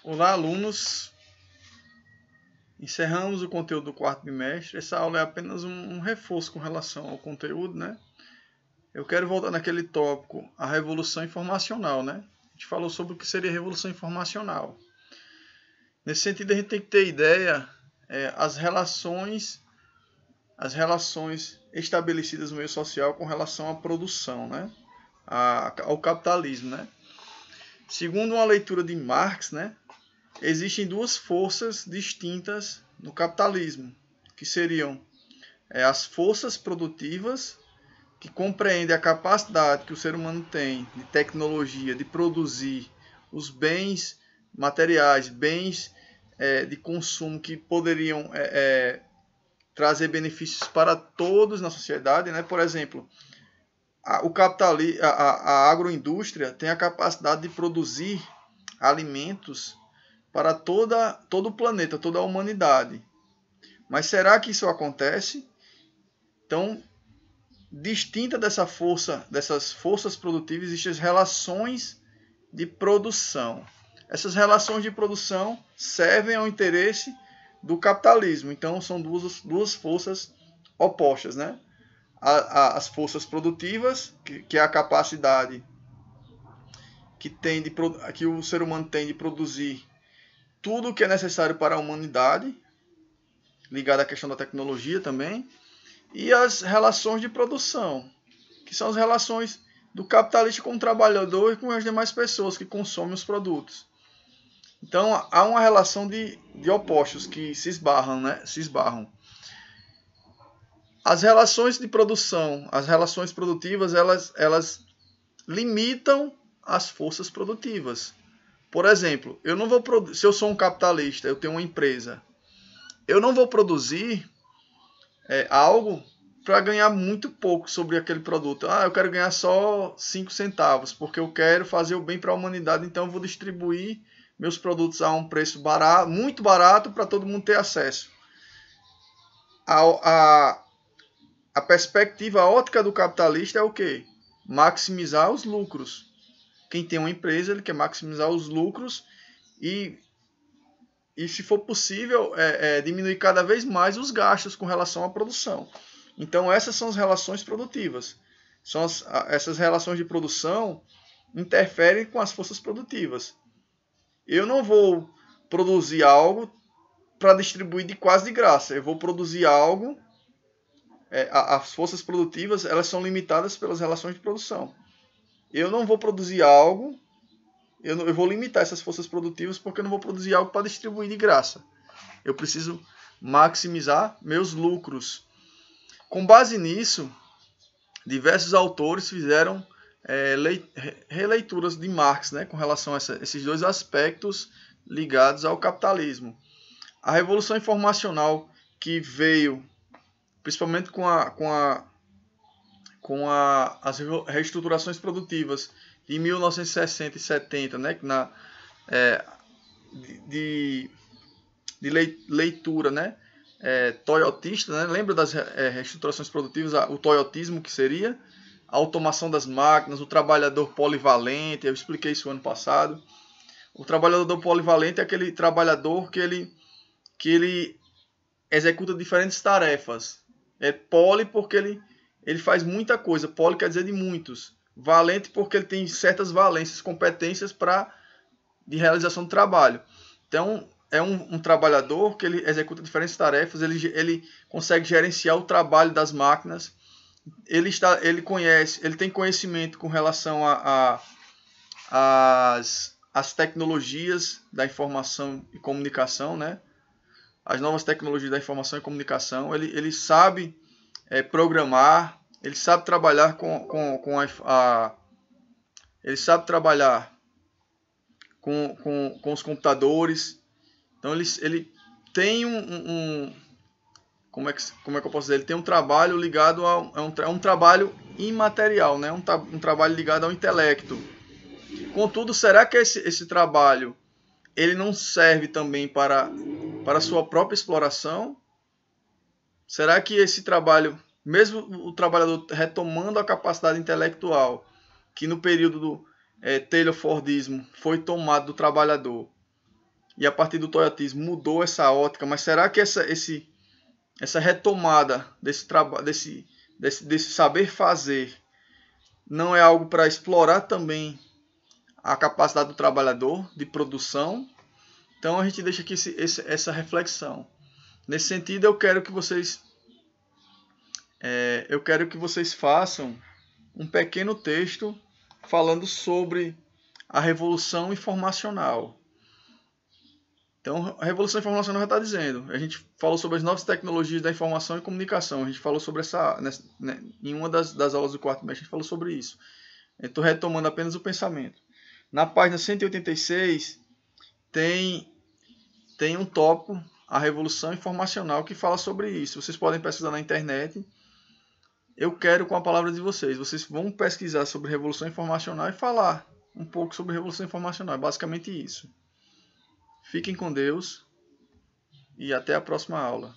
Olá, alunos! Encerramos o conteúdo do quarto bimestre. Essa aula é apenas um reforço com relação ao conteúdo, né? Eu quero voltar naquele tópico, a revolução informacional, né? A gente falou sobre o que seria revolução informacional. Nesse sentido, a gente tem que ter ideia as relações estabelecidas no meio social com relação à produção, né? Ao capitalismo, né? Segundo uma leitura de Marx, né? Existem duas forças distintas no capitalismo, que seriam as forças produtivas, que compreendem a capacidade que o ser humano tem de tecnologia, de produzir os bens materiais, bens de consumo que poderiam trazer benefícios para todos na sociedade, né? Por exemplo, a agroindústria tem a capacidade de produzir alimentos para todo o planeta, toda a humanidade. Mas será que isso acontece? Então, distinta dessas forças produtivas, existem as relações de produção. Essas relações de produção servem ao interesse do capitalismo. Então, são duas forças opostas, né? As forças produtivas, que é a capacidade que o ser humano tem de produzir tudo o que é necessário para a humanidade, ligado à questão da tecnologia também, e as relações de produção, que são as relações do capitalista com o trabalhador e com as demais pessoas que consomem os produtos. Então, há uma relação de opostos que se esbarram, né? As relações de produção, as relações produtivas, elas limitam as forças produtivas. Por exemplo, se eu sou um capitalista, eu tenho uma empresa, eu não vou produzir algo para ganhar muito pouco sobre aquele produto. Eu quero ganhar só 5 centavos, porque eu quero fazer o bem para a humanidade, então eu vou distribuir meus produtos a um preço barato, muito barato, para todo mundo ter acesso. A perspectiva, a ótica do capitalista é o quê? Maximizar os lucros. Quem tem uma empresa, ele quer maximizar os lucros e se for possível, diminuir cada vez mais os gastos com relação à produção. Então, essas são as relações produtivas. Essas relações de produção interferem com as forças produtivas. Eu não vou produzir algo para distribuir quase de graça. Eu vou produzir algo... as forças produtivas, elas são limitadas pelas relações de produção. Eu não vou produzir algo... Eu vou limitar essas forças produtivas porque eu não vou produzir algo para distribuir de graça. Eu preciso maximizar meus lucros. Com base nisso, diversos autores fizeram releituras de Marx, né, com relação a esses dois aspectos ligados ao capitalismo. A revolução informacional que veio, principalmente com as reestruturações produtivas de 1960 e 70, né, de leitura, né, toyotista, né, lembra das reestruturações produtivas, o toyotismo, que seria a automação das máquinas, o trabalhador polivalente. Eu expliquei isso ano passado. O trabalhador polivalente é aquele trabalhador que ele executa diferentes tarefas. É poli porque ele faz muita coisa. Poli quer dizer de muitos. Valente porque ele tem certas valências, competências de realização do trabalho. Então, é um trabalhador que ele executa diferentes tarefas, ele consegue gerenciar o trabalho das máquinas, ele tem conhecimento com relação às tecnologias da informação e comunicação, né? As novas tecnologias da informação e comunicação, ele sabe programar, ele sabe trabalhar ele sabe trabalhar com os computadores. Então ele tem como é que eu posso dizer? Ele tem um trabalho ligado a um trabalho imaterial, né? Um trabalho ligado ao intelecto. Contudo, será que esse trabalho ele não serve também para a sua própria exploração? Será que esse trabalho, mesmo o trabalhador retomando a capacidade intelectual, que no período do Taylor-Fordismo foi tomado do trabalhador, e a partir do toyotismo mudou essa ótica, mas será que essa retomada desse trabalho, desse saber fazer, não é algo para explorar também a capacidade do trabalhador de produção? Então a gente deixa aqui essa reflexão. Nesse sentido, eu quero que vocês façam um pequeno texto falando sobre a revolução informacional. Então, a revolução informacional já está dizendo. A gente falou sobre as novas tecnologias da informação e comunicação. A gente falou sobre em uma das aulas do quarto mês, a gente falou sobre isso. Eu estou retomando apenas o pensamento. Na página 186, tem um tópico, a revolução informacional, que fala sobre isso. Vocês podem pesquisar na internet. Eu quero, com a palavra de vocês, vão pesquisar sobre revolução informacional e falar um pouco sobre revolução informacional. É basicamente isso. Fiquem com Deus e até a próxima aula.